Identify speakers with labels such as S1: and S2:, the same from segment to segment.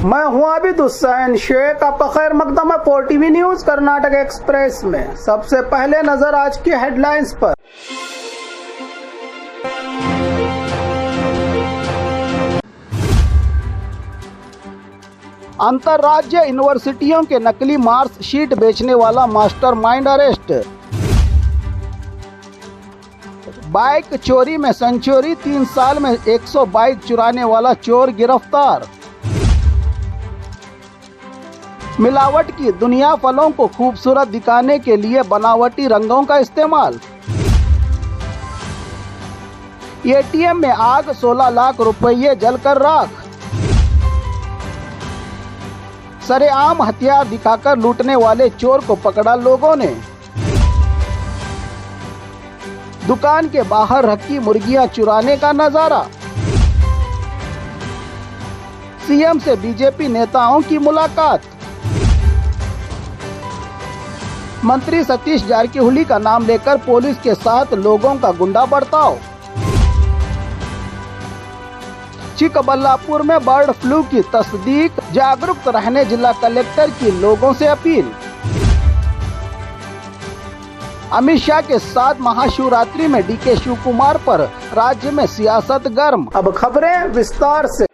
S1: मैं हूं आबिद हुसैन शेख। आपका खैर मकदम है 4TV न्यूज कर्नाटक एक्सप्रेस में। सबसे पहले नजर आज की हेडलाइंस पर। अंतर्राज्य यूनिवर्सिटियों के नकली मार्कशीट बेचने वाला मास्टरमाइंड अरेस्ट। बाइक चोरी में सेंचुरी, 3 साल में 100 बाइक चुराने वाला चोर गिरफ्तार। मिलावट की दुनिया, फलों को खूबसूरत दिखाने के लिए बनावटी रंगों का इस्तेमाल। एटीएम में आग, 16 लाख रुपये जलकर राख। सरेआम हथियार दिखाकर लूटने वाले चोर को पकड़ा लोगों ने। दुकान के बाहर रखी मुर्गियां चुराने का नजारा। सीएम से बीजेपी नेताओं की मुलाकात। मंत्री सतीश जारकिहोली का नाम लेकर पुलिस के साथ लोगों का गुंडा बर्ताव। चिकबल्लापुर में बर्ड फ्लू की तस्दीक, जागरूक रहने जिला कलेक्टर की लोगों से अपील। अमित शाह के साथ महाशिवरात्रि में डीके शिव कुमार पर राज्य में सियासत गर्म। अब खबरें विस्तार से।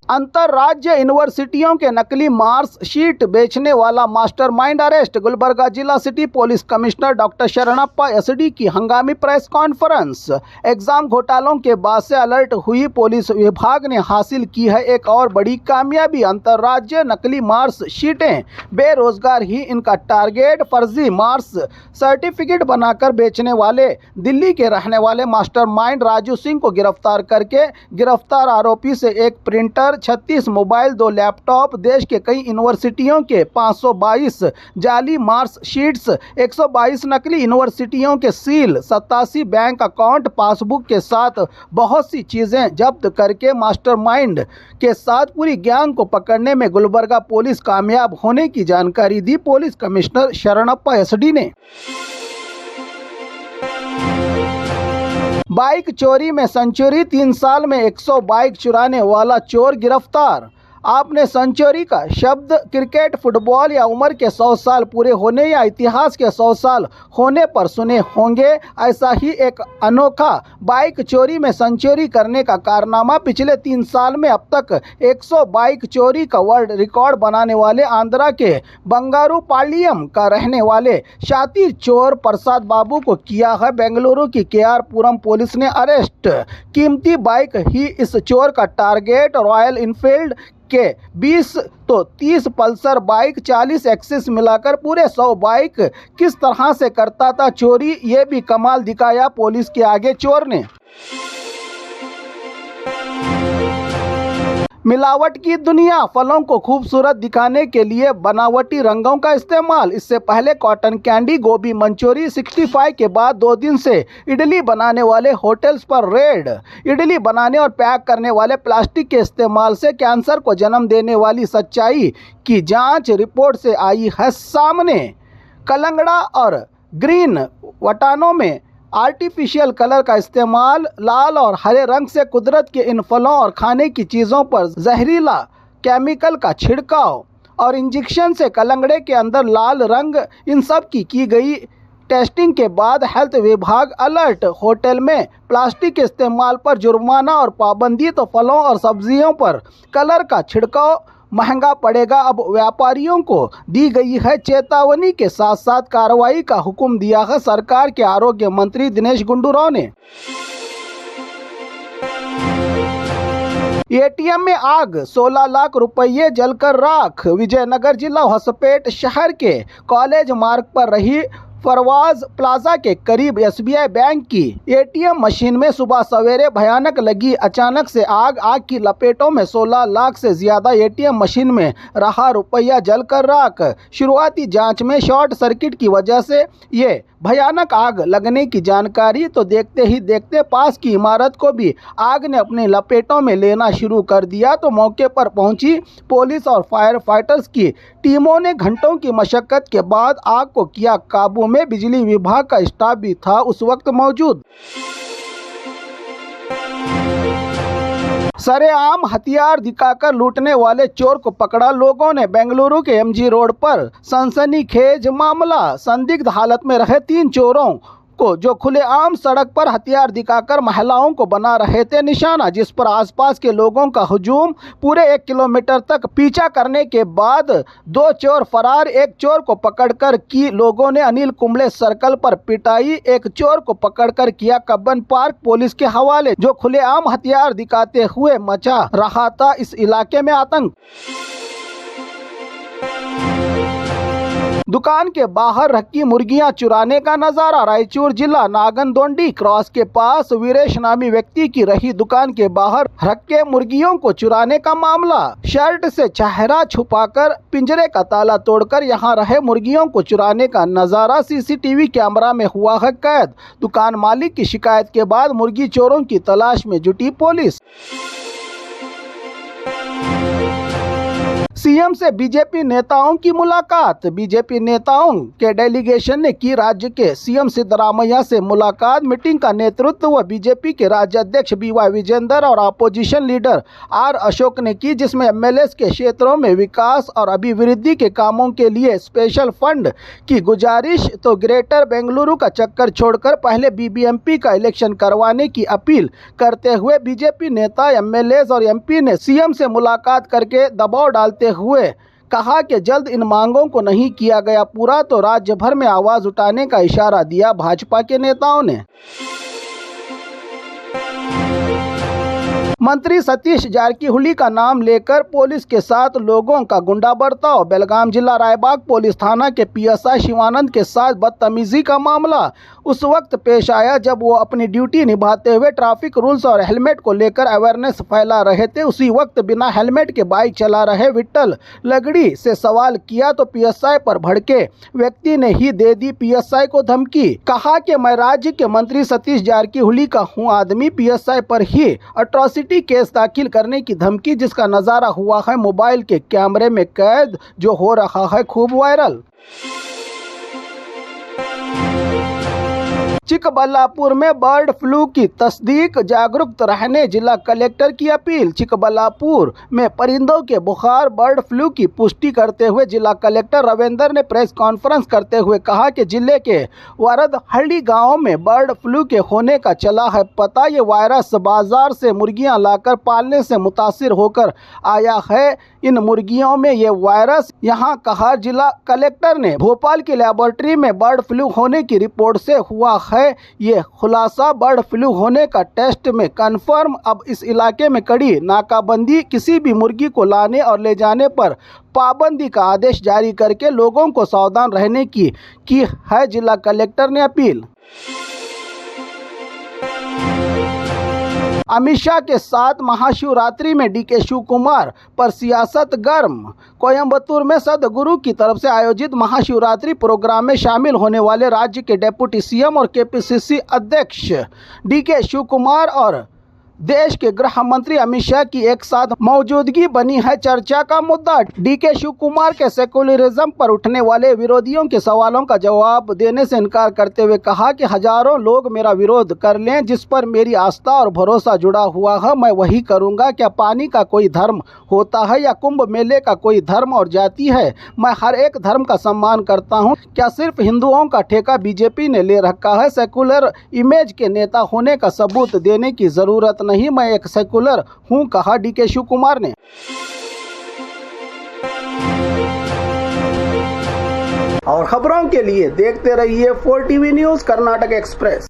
S1: अंतर्राज्य यूनिवर्सिटियों के नकली मार्कशीट बेचने वाला मास्टरमाइंड अरेस्ट। गुलबर्गा जिला city police commissioner doctor Sharanappa SD की हंगामी प्रेस कॉन्फ्रेंस। एग्जाम घोटालों के बाद से अलर्ट हुई पुलिस विभाग ने हासिल की है एक और बड़ी कामयाबी। अंतर्राज्य नकली मार्कशीटें, बेरोजगार ही इनका टारगेट। फर्जी मार्क्स सर्टिफिकेट बनाकर बेचने वाले दिल्ली के रहने वाले मास्टरमाइंड राजू सिंह को गिरफ्तार करके गिरफ्तार आरोपी से एक प्रिंटर, 36 मोबाइल, 2 लैपटॉप, देश के कई यूनिवर्सिटियों के 522 जाली मार्कशीट्स, 122 नकली यूनिवर्सिटियों के सील, 87 बैंक अकाउंट पासबुक के साथ बहुत सी चीजें जब्त करके मास्टरमाइंड के साथ पूरी गैंग को पकड़ने में गुलबर्गा पुलिस कामयाब होने की जानकारी दी पुलिस कमिश्नर शरणप्पा एसडी ने। बाइक चोरी में सेंचुरी, 3 साल में 100 बाइक चुराने वाला चोर गिरफ्तार। आपने सेंचुरी का शब्द क्रिकेट, फुटबॉल या उम्र के 100 साल पूरे होने या इतिहास के 100 साल होने पर सुने होंगे। ऐसा ही एक अनोखा बाइक चोरी में सेंचुरी करने का कारनामा पिछले 3 साल में अब तक 100 बाइक चोरी का वर्ल्ड रिकॉर्ड बनाने वाले आंध्रा के बंगारूपाಳ್యం का रहने वाले शातिर चोर प्रसाद बाबू को किया है बेंगलुरु की केआर पुरम पुलिस ने अरेस्ट। कीमती बाइक ही इस चोर का टारगेट। रॉयल इनफील्ड के 20 तो 30 पल्सर बाइक, 40 एक्सिस मिलाकर पूरे 100 बाइक किस तरह से करता था चोरी, ये भी कमाल दिखाया पुलिस के आगे चोर ने। मिलावट की दुनिया, फलों को खूबसूरत दिखाने के लिए बनावटी रंगों का इस्तेमाल। इससे पहले कॉटन कैंडी, गोभी मंचूरी, 65 के बाद 2 दिन से इडली बनाने वाले होटल्स पर रेड। इडली बनाने और पैक करने वाले प्लास्टिक के इस्तेमाल से कैंसर को जन्म देने वाली सच्चाई की जांच रिपोर्ट से आई है सामने। कलंगड़ा और ग्रीन वटानों में आर्टिफिशियल कलर का इस्तेमाल, लाल और हरे रंग से कुदरत के इन फलों और खाने की चीज़ों पर जहरीला केमिकल का छिड़काव और इंजेक्शन से कलंगड़े के अंदर लाल रंग, इन सब की गई टेस्टिंग के बाद हेल्थ विभाग अलर्ट। होटल में प्लास्टिक के इस्तेमाल पर जुर्माना और पाबंदी तो फलों और सब्जियों पर कलर का छिड़काव महंगा पड़ेगा। अब व्यापारियों को दी गई है चेतावनी के साथ साथ कार्रवाई का हुक्म दिया है सरकार के आरोग्य मंत्री दिनेश गुंडूराव ने। एटीएम में आग, 16 लाख रुपये जलकर राख। विजयनगर जिला होसपेट शहर के कॉलेज मार्ग पर रही फरवाज प्लाजा के करीब एसबीआई बैंक की एटीएम मशीन में सुबह सवेरे भयानक लगी अचानक से आग। आग की लपेटों में 16 लाख से ज्यादा एटीएम मशीन में रहा रुपया जलकर राख। शुरुआती जांच में शॉर्ट सर्किट की वजह से ये भयानक आग लगने की जानकारी तो देखते ही देखते पास की इमारत को भी आग ने अपने लपेटों में लेना शुरू कर दिया। तो मौके पर पहुंची पुलिस और फायर फाइटर्स की टीमों ने घंटों की मशक्कत के बाद आग को किया काबू में। बिजली विभाग का स्टाफ भी था उस वक्त मौजूद। सरेआम हथियार दिखाकर लूटने वाले चोर को पकड़ा लोगों ने। बेंगलुरु के एमजी रोड पर सनसनीखेज मामला। संदिग्ध हालत में रहे 3 चोरों को जो खुलेआम सड़क पर हथियार दिखाकर महिलाओं को बना रहे थे निशाना, जिस पर आसपास के लोगों का हुजूम। पूरे 1 किलोमीटर तक पीछा करने के बाद 2 चोर फरार। एक चोर को पकड़कर की लोगों ने अनिल कुंबले सर्कल पर पिटाई। एक चोर को पकड़कर किया कब्बन पार्क पुलिस के हवाले, जो खुलेआम हथियार दिखाते हुए मचा रहा था इस इलाके में आतंक। दुकान के बाहर रखी मुर्गियां चुराने का नजारा। रायचूर जिला नागनदोंडी क्रॉस के पास वीरेश नामी व्यक्ति की रही दुकान के बाहर रखे मुर्गियों को चुराने का मामला। शर्ट से चेहरा छुपाकर पिंजरे का ताला तोड़कर यहां रहे मुर्गियों को चुराने का नजारा सीसीटीवी कैमरा में हुआ है कैद। दुकान मालिक की शिकायत के बाद मुर्गी चोरों की तलाश में जुटी पुलिस। सीएम से बीजेपी नेताओं की मुलाकात। बीजेपी नेताओं के डेलीगेशन ने की राज्य के सीएम सिद्धरामैया से मुलाकात। मीटिंग का नेतृत्व बीजेपी के राज्य अध्यक्ष BY विजेंद्र और अपोजिशन लीडर R अशोक ने की, जिसमें एमएलए के क्षेत्रों में विकास और अभिवृद्धि के कामों के लिए स्पेशल फंड की गुजारिश तो ग्रेटर बेंगलुरु का चक्कर छोड़कर पहले BBMP का इलेक्शन करवाने की अपील करते हुए बीजेपी नेता, एमएलए और MP ने सीएम से मुलाकात करके दबाव डालते हुए कहा कि जल्द इन मांगों को नहीं किया गया पूरा तो राज्य भर में आवाज उठाने का इशारा दिया भाजपा के नेताओं ने। मंत्री सतीश जारकीहोली का नाम लेकर पुलिस के साथ लोगों का गुंडा बर्ताव। बेलगाम जिला रायबाग पुलिस थाना के PSI शिवानंद के साथ बदतमीजी का मामला उस वक्त पेश आया जब वो अपनी ड्यूटी निभाते हुए ट्रैफिक रूल्स और हेलमेट को लेकर अवेयरनेस फैला रहे थे। उसी वक्त बिना हेलमेट के बाइक चला रहे विट्ठल लगड़ी से सवाल किया तो PSI पर भड़के व्यक्ति ने ही दे दी PSI को धमकी। कहा कि मैं राज्य के मंत्री सतीश जारकीहोली का हूँ आदमी। PSI पर ही अट्रॉसिटी केस दाखिल करने की धमकी, जिसका नजारा हुआ है मोबाइल के कैमरे में कैद, जो हो रहा है खूब वायरल। चिकबल्लापुर में बर्ड फ्लू की तस्दीक, जागरूक रहने जिला कलेक्टर की अपील। चिकबल्लापुर में परिंदों के बुखार बर्ड फ्लू की पुष्टि करते हुए जिला कलेक्टर रविंदर ने प्रेस कॉन्फ्रेंस करते हुए कहा कि जिले के वरदहಳ್ಳಿ गांव में बर्ड फ्लू के होने का चला है पता। ये वायरस बाजार से मुर्गियां लाकर पालने से मुतासिर होकर आया है। इन मुर्गियों में ये वायरस यहाँ कहा जिला कलेक्टर ने भोपाल की लेबोरेटरी में बर्ड फ्लू होने की रिपोर्ट से हुआ है ये खुलासा। बर्ड फ्लू होने का टेस्ट में कंफर्म। अब इस इलाके में कड़ी नाकाबंदी, किसी भी मुर्गी को लाने और ले जाने पर पाबंदी का आदेश जारी करके लोगों को सावधान रहने की है जिला कलेक्टर ने अपील। अमित शाह के साथ महाशिवरात्रि में DK शिव कुमार पर सियासत गर्म। कोयम्बतूर में सदगुरु की तरफ से आयोजित महाशिवरात्रि प्रोग्राम में शामिल होने वाले राज्य के डिप्टी CM और KPCC अध्यक्ष DK शिव कुमार और देश के गृह मंत्री अमित शाह की एक साथ मौजूदगी बनी है चर्चा का मुद्दा। DK शिव कुमार के सेकुलरिज्म पर उठने वाले विरोधियों के सवालों का जवाब देने से इनकार करते हुए कहा कि हजारों लोग मेरा विरोध कर लें, जिस पर मेरी आस्था और भरोसा जुड़ा हुआ है, मैं वही करूंगा। क्या पानी का कोई धर्म होता है या कुंभ मेले का कोई धर्म और जाति है? मैं हर एक धर्म का सम्मान करता हूँ। क्या सिर्फ हिंदुओं का ठेका बीजेपी ने ले रखा है? सेकुलर इमेज के नेता होने का सबूत देने की जरूरत नहीं, मैं एक सेकुलर हूं, कहा DK शिव कुमार ने। और खबरों के लिए देखते रहिए 4TV न्यूज़ कर्नाटक एक्सप्रेस।